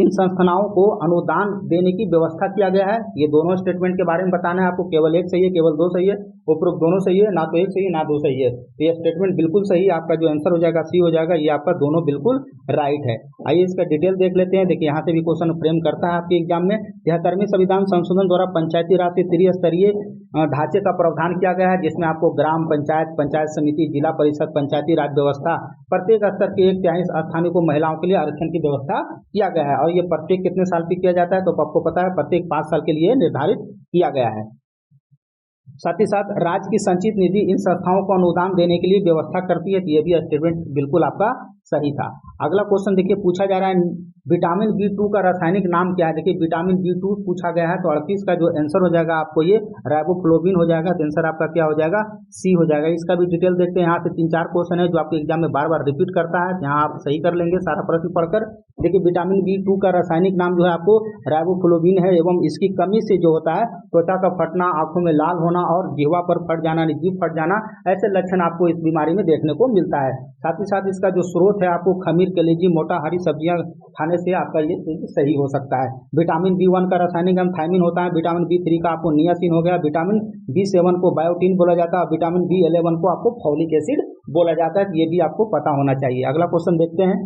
संस्थाओं को अनुदान देने की व्यवस्था किया गया है। ये दोनों स्टेटमेंट के बारे में बताना है आपको। केवल एक सही है, केवल 2 सही है, उपरोक्त दोनों सही है, ना तो एक सही है ना 2 सही है। तो ये स्टेटमेंट बिल्कुल सही है, आपका जो आंसर हो जाएगा सी हो जाएगा। ये आपका दोनों बिल्कुल राइट है। आइए इसका डिटेल देख लेते हैं। देखिए, यहाँ से भी क्वेश्चन फ्रेम करता है आपके एग्जाम में। 73वें संविधान संशोधन द्वारा पंचायती राज से त्रिस्तरीय ढांचे का प्रावधान किया गया है, जिसमें आपको ग्राम पंचायत, पंचायत समिति, जिला परिषद, पंचायती राज व्यवस्था, प्रत्येक स्तर के 1/3 स्थानों को महिलाओं के लिए आरक्षण की व्यवस्था किया गया है। और ये प्रत्येक कितने साल पे किया जाता है? तो आपको पता है, प्रत्येक 5 साल के लिए निर्धारित किया गया है। साथ ही साथ राज्य की संचित निधि इन संस्थाओं को अनुदान देने के लिए व्यवस्था करती है। तो ये भी स्टेटमेंट बिल्कुल आपका सही था। अगला क्वेश्चन देखिए, पूछा जा रहा है, विटामिन B2 का रासायनिक नाम क्या है? देखिए, विटामिन B2 पूछा गया है, तो 38 का जो आंसर हो जाएगा आपको ये राइबोफ्लोविन हो जाएगा। तो आंसर आपका क्या हो जाएगा? सी हो जाएगा। इसका भी डिटेल देखते हैं। यहाँ से 3-4 क्वेश्चन है जो आपके एग्जाम में बार बार रिपीट करता है, यहाँ आप सही कर लेंगे सारा प्रश्न पढ़कर। देखिए, विटामिन B2 का रासायनिक नाम जो है आपको राइबोफ्लोविन है, एवं इसकी कमी से जो होता है त्वचा का फटना, आंखों में लाल होना और जिह्वा पर फट जाना, जीभ फट जाना, ऐसे लक्षण आपको इस बीमारी में देखने को मिलता है। साथ ही साथ इसका जो स्रोत है आपको खमीर, कलेजी, मोटा हरी सब्जियां खाने से आपका ये सही हो सकता है। विटामिन B1 का रासायनिक नाम थायमिन होता है। विटामिन B3 का आपको नियासिन हो गया। विटामिन B7 को बायोटीन बोला जाता है। विटामिन B11 को आपको फॉलिक एसिड बोला जाता है। ये भी आपको पता होना चाहिए। अगला क्वेश्चन देखते हैं।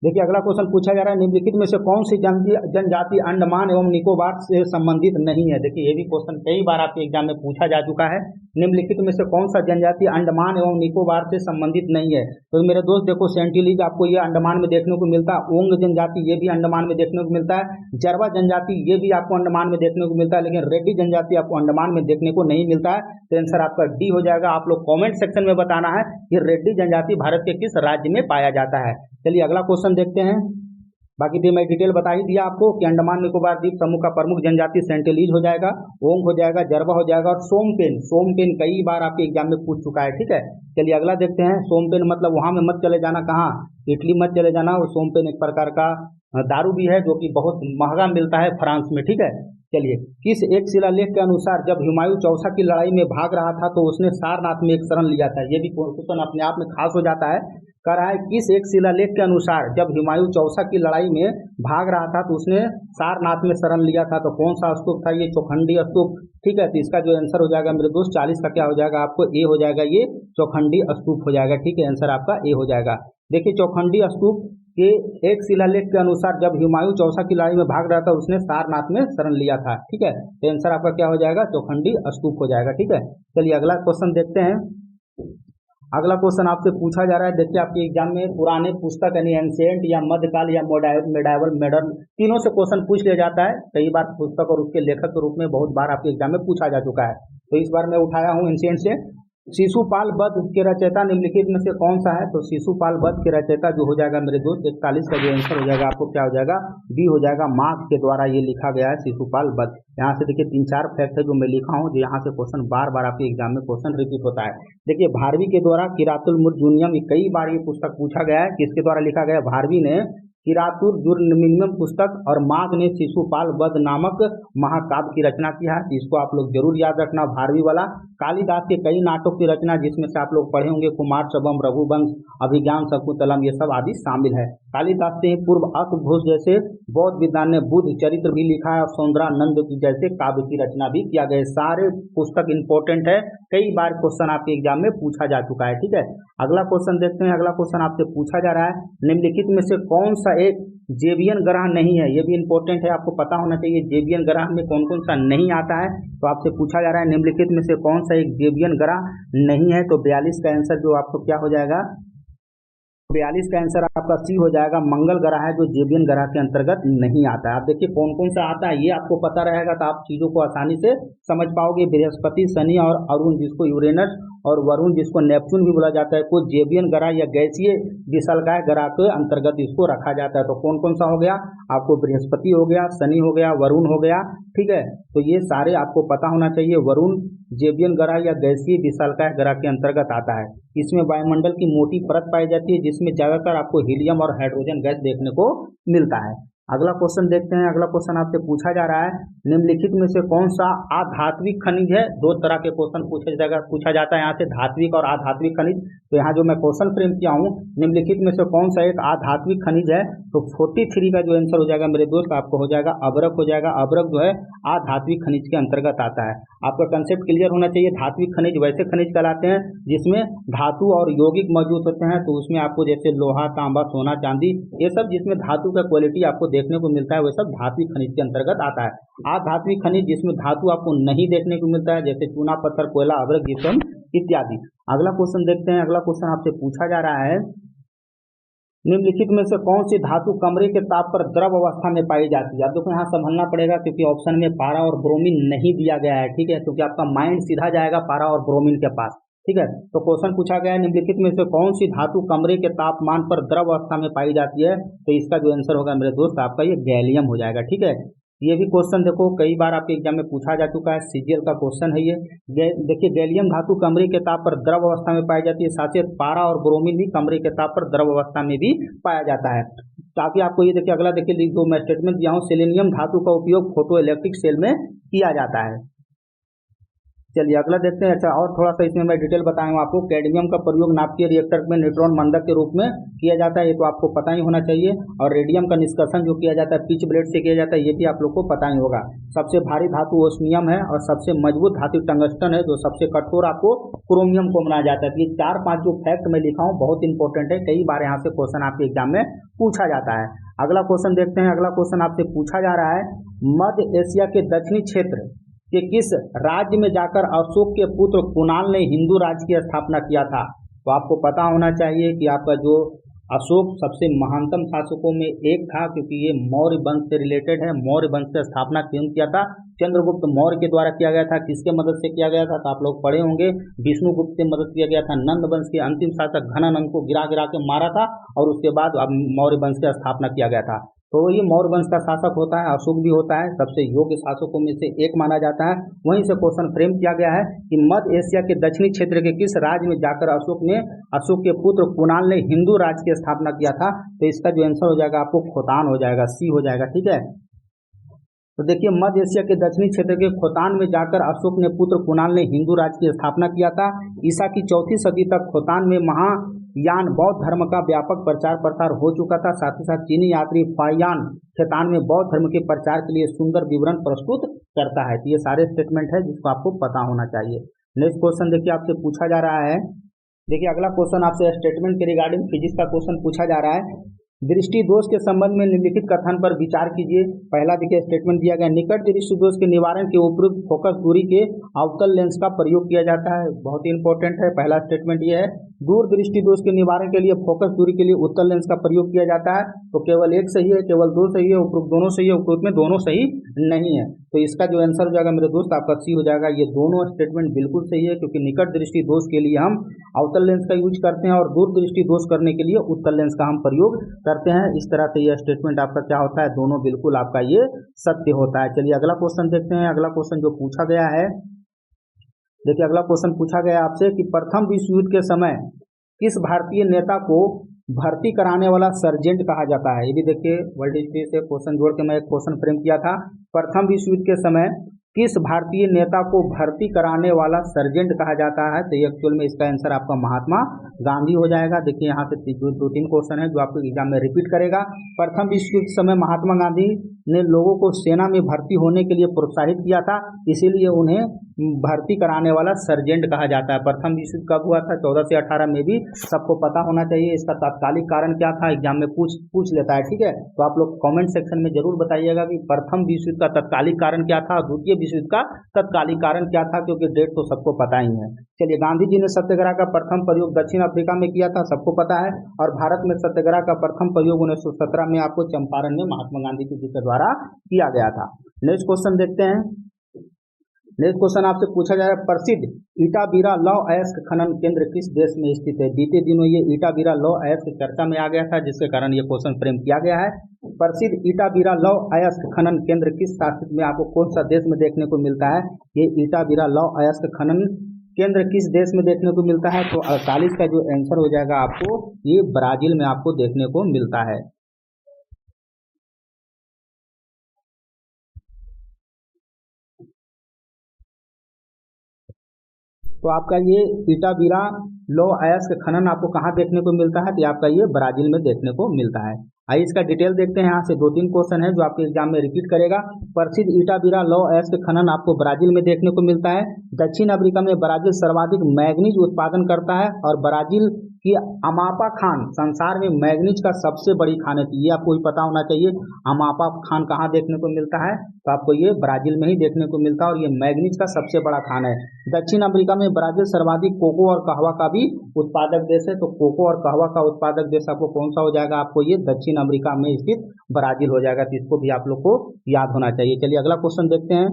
देखिए अगला क्वेश्चन पूछा जा रहा है, निम्नलिखित में से कौन सी जनजाति अंडमान एवं निकोबार से संबंधित नहीं है। देखिए ये भी क्वेश्चन कई बार आपके एग्जाम में पूछा जा चुका है, निम्नलिखित में से कौन सा जनजाति अंडमान एवं निकोबार से संबंधित नहीं है। तो मेरे दोस्त देखो, सेंटिलीज आपको ये अंडमान में देखने को मिलता है, ओंग जनजाति ये भी अंडमान में देखने को मिलता है, जरवा जनजाति ये भी आपको अंडमान में देखने को मिलता है, लेकिन रेड्डी जनजाति आपको अंडमान में देखने को नहीं मिलता है। तो आंसर आपका डी हो जाएगा। आप लोग कॉमेंट सेक्शन में बताना है कि रेड्डी जनजाति भारत के किस राज्य में पाया जाता है। चलिए अगला क्वेश्चन देखते हैं। बाकी तो मैं डिटेल बता ही दिया आपको कि अंडमान निकोबार द्वीप समूह का प्रमुख जनजाति सेंटिलीज हो जाएगा, ओंग हो जाएगा, जरवा हो जाएगा और सोमपेन। सोमपेन कई बार आपके एग्जाम में पूछ चुका है, ठीक है। चलिए अगला देखते हैं। सोमपेन मतलब वहां में मत चले जाना, कहाँ, इटली मत चले जाना। और सोमपेन एक प्रकार का दारू भी है जो कि बहुत महंगा मिलता है फ्रांस में, ठीक है। चलिए, किस एक शिलालेख के अनुसार जब हुमायूं चौसा की लड़ाई में भाग रहा था तो उसने सारनाथ में एक शरण लिया था। ये भी क्वेश्चन अपने आप में खास हो जाता है। कह रहा है किस एक शिलालेख के अनुसार जब हुमायूं चौसा की लड़ाई में भाग रहा था तो उसने सारनाथ में शरण लिया था। तो कौन सा स्तूप था, ये चौखंडी स्तूप, ठीक है। तो इसका जो आंसर हो जाएगा मेरे दोस्त 40 का क्या हो जाएगा, आपको ए हो जाएगा, ये चौखंडी स्तूप हो जाएगा, ठीक है। आंसर आपका ए हो जाएगा। देखिए चौखंडी स्तूप के एक शिलालेख के अनुसार जब हुमायूं चौसा की लड़ाई में भाग रहा था उसने सारनाथ में शरण लिया था, ठीक है। तो आंसर आपका क्या हो जाएगा, चौखंडी स्तूप हो जाएगा, ठीक है। चलिए अगला क्वेश्चन देखते हैं। अगला क्वेश्चन आपसे पूछा जा रहा है, देखिए आपके एग्जाम में पुराने पुस्तक यानी एंशिएंट या मध्यकाल या मेडाइवल मॉडर्न तीनों से क्वेश्चन पूछ लिया जाता है। कई बार पुस्तक और उसके लेखक के रूप में बहुत बार आपके एग्जाम में पूछा जा चुका है। तो इस बार मैं उठाया हूँ एंशिएंट से। शिशुपाल वध के रचयिता निम्नलिखित में से कौन सा है। तो शिशुपाल वध के रचयिता जो हो जाएगा मेरे दोस्त 41 का जो आंसर हो जाएगा आपको क्या हो जाएगा, डी हो जाएगा। माघ के द्वारा ये लिखा गया है शिशुपाल वध। यहाँ से देखिए 3-4 फैक्ट है जो मैं लिखा हूँ, जो यहाँ से क्वेश्चन बार बार आपके एग्जाम में क्वेश्चन रिपीट होता है। देखिए भारवी के द्वारा किरातुल मुर्जुनियम, कई बार ये पुस्तक पूछा गया है, किसके द्वारा लिखा गया, भारवी ने किरातुर जुर्निमिनियम पुस्तक और माघ ने शिशुपाल वध नामक महाकाव्य की रचना की है। इसको आप लोग जरूर याद रखना, भारवी वाला। कालिदास के कई नाटकों की रचना जिसमें से आप लोग पढ़े होंगे कुमार संभव, रघुवंश, अभिज्ञान शकुंतलम, ये सब आदि शामिल है। कालिदास से पूर्व अकघोष जैसे बौद्ध विद्वान ने बुद्ध चरित्र भी लिखा है और सौंदरानंद जैसे काव्य की रचना भी किया गया। सारे पुस्तक इंपॉर्टेंट है, कई बार क्वेश्चन आपके एग्जाम में पूछा जा चुका है, ठीक है। अगला क्वेश्चन देखते हैं। अगला क्वेश्चन आपसे पूछा जा रहा है, निम्नलिखित में से कौन सा एक जेबियन ग्रह नहीं है। ये भी इंपॉर्टेंट है, आपको पता होना चाहिए जेबियन ग्रह में कौन कौन सा नहीं आता है। तो आपसे पूछा जा रहा है निम्नलिखित में से कौन सा एक जेबियन ग्रह नहीं है। तो 42 का आंसर जो आपको क्या हो जाएगा, 42 का आंसर आपका सी हो जाएगा। मंगल ग्रह है जो जेबियन ग्रह के अंतर्गत नहीं आता है। आप देखिए कौन कौन सा आता है, ये आपको पता रहेगा तो आप चीजों को आसानी से समझ पाओगे। बृहस्पति, शनि और अरुण जिसको यूरेनस और वरुण जिसको नेपच्यून भी बोला जाता है, को जेबियन ग्रह या गैसीय विशालकाय ग्रह के अंतर्गत इसको रखा जाता है। तो कौन कौन सा हो गया, आपको बृहस्पति हो गया, शनि हो गया, वरुण हो गया, ठीक है। तो ये सारे आपको पता होना चाहिए। वरुण जेबियन ग्रह या गैसीय विशालकाय ग्रह के अंतर्गत आता है। इसमें वायुमंडल की मोटी परत पाई जाती है जिसमें ज्यादातर आपको हीलियम और हाइड्रोजन गैस देखने को मिलता है। अगला क्वेश्चन देखते हैं। अगला क्वेश्चन आपसे पूछा जा रहा है, निम्नलिखित में से कौन सा आधात्विक खनिज है। दो तरह के क्वेश्चन पूछा जाता है यहाँ से, धात्विक और आधात्विक खनिज। तो यहाँ जो मैं क्वेश्चन फ्रेम किया हूँ, निम्नलिखित में से कौन सा एक आधात्विक खनिज है। तो 43 का जो आंसर हो जाएगा मेरे दोस्त आपको हो जाएगा अबरक हो जाएगा। अबरक जो है आधात्विक खनिज के अंतर्गत आता है। आपका कंसेप्ट क्लियर होना चाहिए। धात्विक खनिज वैसे खनिज कहलाते हैं जिसमें धातु और यौगिक मौजूद होते हैं। तो उसमें आपको जैसे लोहा, तांबा, सोना, चांदी, ये सब जिसमें धातु का क्वालिटी आपको देखने को मिलता है वह सब धात्विक खनिज के अंतर्गत आता है। अधात्विक खनिज जिसमें धातु आपको नहीं देखने को मिलता है जैसे चूना, पत्थर, कोयला, अबरक, जिप्सम इत्यादि। अगला क्वेश्चन देखते हैं। अगला क्वेश्चन आपसे पूछा जा रहा है, निम्नलिखित में से कौन सी धातु कमरे के ताप पर द्रव अवस्था में पाई जाती है। आप देखो यहाँ संभलना पड़ेगा क्योंकि ऑप्शन में पारा और ब्रोमीन नहीं दिया गया है, ठीक है। क्योंकि आपका माइंड सीधा जाएगा पारा और ब्रोमीन के पास, ठीक है। तो क्वेश्चन पूछा गया है निम्नलिखित में से कौन सी धातु कमरे के तापमान पर द्रव अवस्था में पाई जाती है। तो इसका जो आंसर होगा मेरे दोस्त आपका ये गैलियम हो जाएगा, ठीक है। ये भी क्वेश्चन देखो कई बार आपके एग्जाम में पूछा जा चुका है, सीजीएल का क्वेश्चन है ये। देखिए गैलियम धातु कमरे के ताप पर द्रव अवस्था में पाई जाती है। साथ ही पारा और ब्रोमीन भी कमरे के ताप पर द्रव अवस्था में भी पाया जाता है। ताकि आपको ये देखिए अगला देखिए जो मैं स्टेटमेंट दिया हूँ, सेलेनियम धातु का उपयोग फोटो इलेक्ट्रिक सेल में किया जाता है। चलिए अगला देखते हैं। अच्छा, और थोड़ा सा इसमें मैं डिटेल बताऊंगा आपको। कैडमियम का प्रयोग नाभिकीय रिएक्टर में न्यूट्रॉन मंदक के रूप में किया जाता है, ये तो आपको पता ही होना चाहिए। और रेडियम का निष्कर्षण जो किया जाता है पिच ब्लेड से किया जाता है, ये भी आप लोग को पता ही होगा। सबसे भारी धातु ओस्मियम है और सबसे मजबूत धातु टंगस्टन है, जो सबसे कठोर आपको क्रोमियम को माना जाता है। ये 4-5 जो फैक्ट मैं लिखा हूँ बहुत इंपॉर्टेंट है, कई बार यहाँ से क्वेश्चन आपके एग्जाम में पूछा जाता है। अगला क्वेश्चन देखते हैं। अगला क्वेश्चन आपसे पूछा जा रहा है, मध्य एशिया के दक्षिणी क्षेत्र कि किस राज्य में जाकर अशोक के पुत्र कुणाल ने हिंदू राज्य की स्थापना किया था। तो आपको पता होना चाहिए कि आपका जो अशोक सबसे महानतम शासकों में एक था, क्योंकि ये मौर्य वंश से रिलेटेड है। मौर्य वंश की स्थापना क्यों किया था? चंद्रगुप्त मौर्य के द्वारा किया गया था। किसके मदद से किया गया था? तो आप लोग पढ़े होंगे, विष्णुगुप्त से मदद किया गया था। नंद वंश के अंतिम शासक घनानंद को गिरा गिरा के मारा था और उसके बाद अब मौर्य वंश की स्थापना किया गया था। तो ये मौर्य वंश का शासक होता है, अशोक भी होता है, सबसे योग्य शासकों में से एक माना जाता है। वहीं से क्वेश्चन फ्रेम किया गया है कि मध्य एशिया के दक्षिणी क्षेत्र के किस राज्य में जाकर अशोक के पुत्र कुणाल ने हिंदू राज्य की स्थापना किया था। तो इसका जो आंसर हो जाएगा आपको खोतान हो जाएगा, सी हो जाएगा। ठीक है, तो देखिए मध्य एशिया के दक्षिणी क्षेत्र के खोतान में जाकर अशोक ने पुत्र कुणाल ने हिंदू राज्य की स्थापना किया था। ईसा की 4वीं सदी तक खोतान में महायान बौद्ध धर्म का व्यापक प्रचार प्रसार हो चुका था। साथ ही साथ चीनी यात्री फायान खोतान में बौद्ध धर्म के प्रचार के लिए सुंदर विवरण प्रस्तुत करता है। तो ये सारे स्टेटमेंट है जिसको आपको पता होना चाहिए। नेक्स्ट क्वेश्चन देखिए आपसे पूछा जा रहा है। देखिए अगला क्वेश्चन आपसे स्टेटमेंट के रिगार्डिंग फिजिक्स का क्वेश्चन पूछा जा रहा है। दृष्टि दोष के संबंध में निम्नलिखित कथन पर विचार कीजिए। पहला देखिए स्टेटमेंट दिया गया, निकट दृष्टि दोष के निवारण के उपयुक्त फोकस दूरी के अवतल लेंस का प्रयोग किया जाता है। बहुत ही इंपॉर्टेंट है, पहला स्टेटमेंट ये है। दूर दृष्टि दोष के निवारण के लिए फोकस दूरी के लिए उत्तल लेंस का प्रयोग किया जाता है। तो केवल एक सही है, केवल दो सही है, उपरोक्त दोनों सही है, उपरोक्त में दोनों सही नहीं है। तो इसका जो आंसर हो जाएगा मेरे दोस्त आपका सी हो जाएगा। ये दोनों स्टेटमेंट बिल्कुल सही है, क्योंकि निकट दृष्टि दोष के लिए हम अवतल लेंस का यूज करते हैं और दूर दृष्टि दोष करने के लिए उत्तल लेंस का हम प्रयोग करते हैं। इस तरह से यह स्टेटमेंट आपका क्या होता है, दोनों बिल्कुल आपका ये सत्य होता है। चलिए अगला क्वेश्चन देखते हैं। अगला क्वेश्चन जो पूछा गया है, देखिए अगला क्वेश्चन पूछा गया आपसे कि प्रथम विश्व युद्ध के समय किस भारतीय नेता को भर्ती कराने वाला सर्जेंट कहा जाता है। ये भी देखिए वर्ल्ड हिस्ट्री से क्वेश्चन जोड़ के मैं एक क्वेश्चन फ्रेम किया था। प्रथम विश्व युद्ध के समय किस भारतीय नेता को भर्ती कराने वाला सर्जेंट कहा जाता है। तो एक्चुअल में इसका आंसर आपका महात्मा गांधी हो जाएगा। देखिए यहाँ से 2-3 क्वेश्चन है जो आपको एग्जाम में रिपीट करेगा। प्रथम विश्व युद्ध समय महात्मा गांधी ने लोगों को सेना में भर्ती होने के लिए प्रोत्साहित किया था, इसीलिए उन्हें भर्ती कराने वाला सर्जेंट कहा जाता है। प्रथम विश्व युद्ध कब हुआ था? 14 से 18 में भी सबको पता होना चाहिए। इसका तात्कालिक कारण क्या था, एग्जाम में पूछ लेता है। ठीक है, तो आप लोग कमेंट सेक्शन में जरूर बताइएगा कि प्रथम विश्व युद्ध का तात्कालिक कारण क्या था, द्वितीय विश्व युद्ध का तात्कालिक कारण क्या था, क्योंकि डेट तो सबको पता ही है। चलिए, गांधी जी ने सत्याग्रह का प्रथम प्रयोग दक्षिण अफ्रीका में किया था, सबको पता है। और भारत में सत्याग्रह का प्रथम प्रयोग 1917 में आपको चंपारण में महात्मा गांधी जी के द्वारा किया गया था। नेक्स्ट क्वेश्चन देखते हैं। नेक्स्ट क्वेश्चन आपसे पूछा जा रहा है, प्रसिद्ध इटाबीरा लौह अयस्क खनन केंद्र किस देश में स्थित है। बीते दिनों ये इटाबीरा लौह अयस्क चर्चा में आ गया था, जिसके कारण ये क्वेश्चन फ्रेम किया गया है। प्रसिद्ध इटाबीरा लौह अयस्क खनन केंद्र किस शासित में आपको कौन सा देश में देखने को मिलता है। ये इटाबीरा लौह अयस्क खनन केंद्र किस देश में देखने को मिलता है। तो 48 का जो आंसर हो जाएगा आपको ये ब्राजील में आपको देखने को मिलता है। तो आपका ये इटाबीरा लौह अयस्क खनन आपको कहाँ देखने को मिलता है, तो आपका ये ब्राजील में देखने को मिलता है। आइए इसका डिटेल देखते हैं। यहाँ से 2-3 क्वेश्चन है जो आपके एग्जाम में रिपीट करेगा। प्रसिद्ध इटाबीरा लौह अयस्क खनन आपको ब्राजील में देखने को मिलता है। दक्षिण अफ्रीका में ब्राजील सर्वाधिक मैग्नीज उत्पादन करता है और ब्राजील की अमापा खान संसार में मैग्नीज का सबसे बड़ी खान है। ये आपको ही पता होना चाहिए। अमापा खान कहाँ देखने को मिलता है, तो आपको ये ब्राजील में ही देखने को मिलता है और ये मैग्नीज का सबसे बड़ा खान है। दक्षिण अफ्रीका में ब्राजील सर्वाधिक कोको और कहवा का भी उत्पादक देश है। तो कोको और कहवा का उत्पादक देश आपको कौन सा हो जाएगा, आपको ये दक्षिण अमेरिका में स्थित ब्राजील हो जाएगा। तो इसको भी आप लोग को याद होना चाहिए। चलिए अगला क्वेश्चन देखते हैं।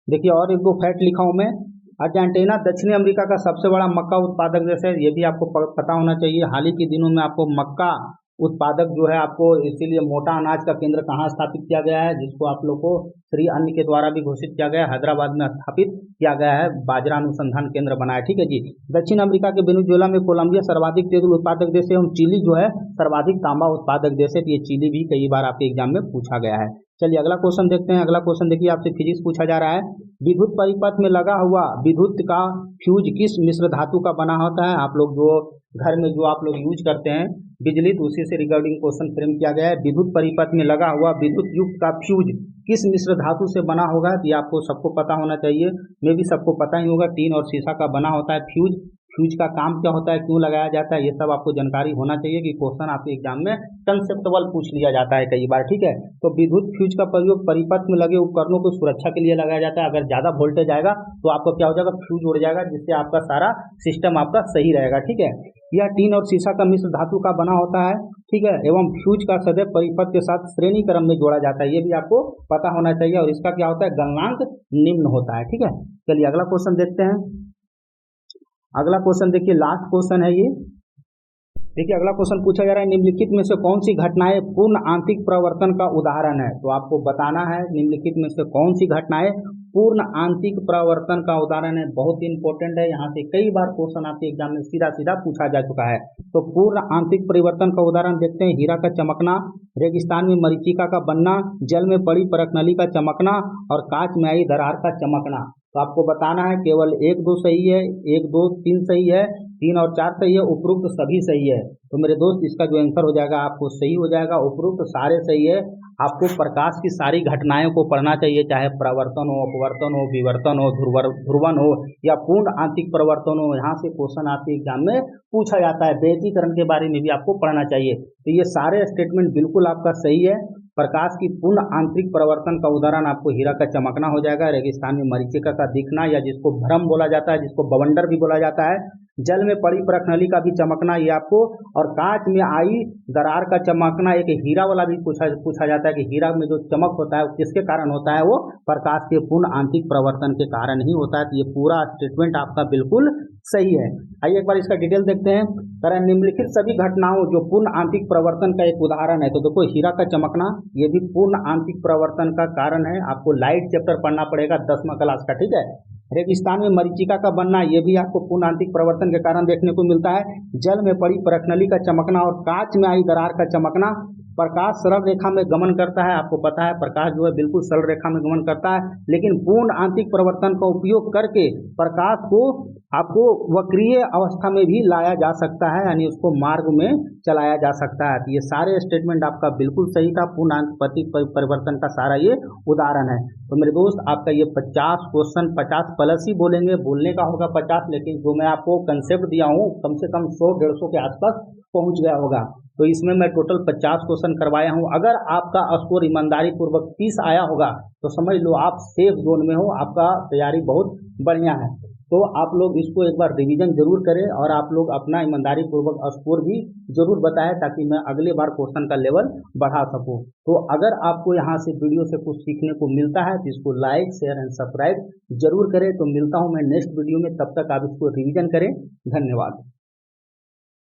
देखिए और एक दो फैक्ट लिखा हूं मैं। अर्जेंटीना दक्षिण अमेरिका का सबसे बड़ा मक्का उत्पादक देश है, ये भी आपको पता होना चाहिए। हाल ही के दिनों में आपको मक्का उत्पादक जो है आपको, इसीलिए मोटा अनाज का केंद्र कहाँ स्थापित किया गया है, जिसको आप लोग को श्री अन्न के द्वारा भी घोषित किया गया है, हैदराबाद में स्थापित किया गया है, बाजरा अनुसंधान केंद्र बना है। ठीक है जी। दक्षिण अमेरिका के वेनेजुएला में कोलंबिया सर्वाधिक तेल उत्पादक देश है एवं चिली जो है सर्वाधिक तांबा उत्पादक देश है। तो ये चिली भी कई बार आपके एग्जाम में पूछा गया है। चलिए अगला क्वेश्चन देखते हैं। अगला क्वेश्चन देखिए, आपसे फिजिक्स पूछा जा रहा है। विद्युत परिपथ में लगा हुआ विद्युत का फ्यूज किस मिश्र धातु का बना होता है। आप लोग जो घर में जो आप लोग यूज करते हैं बिजली, तो उसी से रिगार्डिंग क्वेश्चन फ्रेम किया गया है। विद्युत परिपथ में लगा हुआ विद्युत युक्त का फ्यूज किस मिश्र धातु से बना होगा। ये आपको सबको पता होना चाहिए, मे भी सबको पता ही होगा। टीन और शीशा का बना होता है फ्यूज। फ्यूज का काम क्या होता है, क्यों लगाया जाता है, ये सब आपको जानकारी होना चाहिए कि क्वेश्चन आपके एग्जाम में कंसेप्टुअल पूछ लिया जाता है कई बार। ठीक है, तो विद्युत फ्यूज का प्रयोग परिपथ में लगे उपकरणों को सुरक्षा के लिए लगाया जाता है। अगर ज्यादा वोल्टेज आएगा तो आपका क्या हो जाएगा, फ्यूज उड़ जाएगा, जिससे आपका सारा सिस्टम आपका सही रहेगा। ठीक है, यह टीन और शीशा का मिश्र धातु का बना होता है। ठीक है, एवं फ्यूज का सदैव परिपथ के साथ श्रेणी क्रम में जोड़ा जाता है, ये भी आपको पता होना चाहिए। और इसका क्या होता है, गलनांक निम्न होता है। ठीक है, चलिए अगला क्वेश्चन देखते हैं। अगला क्वेश्चन देखिए, लास्ट क्वेश्चन है ये। देखिए अगला क्वेश्चन पूछा जा रहा है, निम्नलिखित में से कौन सी घटनाएं पूर्ण आंतरिक प्रवर्तन का उदाहरण है। तो आपको बताना है निम्नलिखित में से कौन सी घटनाएं पूर्ण आंतरिक प्रवर्तन का उदाहरण है। बहुत ही इंपॉर्टेंट है, यहाँ से कई बार क्वेश्चन आपके एग्जाम में सीधा सीधा पूछा जा चुका है। तो पूर्ण आंतरिक परिवर्तन का उदाहरण देखते हैं, हीरा का चमकना, रेगिस्तान में मरीचिका का बनना, जल में पड़ी परखनली का चमकना और कांच में आई दरार का चमकना। तो आपको बताना है केवल 1 2 सही है, 1 2 3 सही है, 3 और 4 सही है, उपरोक्त सभी सही है। तो मेरे दोस्त इसका जो आंसर हो जाएगा आपको सही हो जाएगा, उपरोक्त सारे सही है। आपको प्रकाश की सारी घटनाओं को पढ़ना चाहिए, चाहे प्रवर्तन हो, अपवर्तन हो, विवर्तन हो, ध्रुवन हो या पूर्ण आंतरिक प्रवर्तन हो। यहाँ से क्वेश्चन आपके एग्जाम में पूछा जाता है। व्यतिकरण के बारे में भी आपको पढ़ना चाहिए। तो ये सारे स्टेटमेंट बिल्कुल आपका सही है। प्रकाश की पूर्ण आंतरिक प्रवर्तन का उदाहरण आपको हीरा का चमकना हो जाएगा, रेगिस्तान में मरीचिका का दिखना या जिसको भ्रम बोला जाता है, जिसको बवंडर भी बोला जाता है, जल में पड़ी परखनली का भी चमकना ये आपको, और कांच में आई दरार का चमकना। एक हीरा वाला भी पूछा जाता है कि हीरा में जो चमक होता है वो किसके कारण होता है, वो प्रकाश के पूर्ण आंतरिक प्रवर्तन के कारण ही होता है। तो ये पूरा स्टेटमेंट आपका बिल्कुल सही है। आइए एक बार इसका डिटेल देखते हैं। कारण निम्नलिखित सभी घटनाओं जो पूर्ण आंतरिक प्रवर्तन का एक उदाहरण है। तो देखो हीरा का चमकना ये भी पूर्ण आंतरिक प्रवर्तन का कारण है। आपको लाइट चैप्टर पढ़ना पड़ेगा 10वां क्लास का। ठीक है, रेगिस्तान में मरीचिका का बनना ये भी आपको पूर्ण आंतरिक प्रवर्तन के कारण देखने को मिलता है। जल में पड़ी परखनली का चमकना और कांच में आई दरार का चमकना। प्रकाश सरल रेखा में गमन करता है, आपको पता है प्रकाश जो है बिल्कुल सरल रेखा में गमन करता है, लेकिन पूर्ण आंतरिक प्रवर्तन का उपयोग करके प्रकाश को आपको वक्रीय अवस्था में भी लाया जा सकता है, यानी उसको मार्ग में चलाया जा सकता है। तो ये सारे स्टेटमेंट आपका बिल्कुल सही था। पूर्ण आंतरिक परिवर्तन का सारा ये उदाहरण है। तो मेरे दोस्त आपका ये 50 क्वेश्चन 50 प्लस ही बोलेंगे, बोलने का होगा 50, लेकिन जो मैं आपको कंसेप्ट दिया हूँ कम से कम 100-150 के आसपास पहुंच गया होगा। तो इसमें मैं टोटल 50 क्वेश्चन करवाया हूँ। अगर आपका स्कोर ईमानदारी पूर्वक 30 आया होगा तो समझ लो आप सेफ जोन में हो, आपका तैयारी बहुत बढ़िया है। तो आप लोग इसको एक बार रिवीजन जरूर करें और आप लोग अपना ईमानदारी पूर्वक स्कोर भी जरूर बताएं, ताकि मैं अगले बार क्वेश्चन का लेवल बढ़ा सकूं। तो अगर आपको यहाँ से वीडियो से कुछ सीखने को मिलता है तो इसको लाइक शेयर एंड सब्सक्राइब जरूर करें। तो मिलता हूँ मैं नेक्स्ट वीडियो में, तब तक आप इसको रिवीजन करें। धन्यवाद।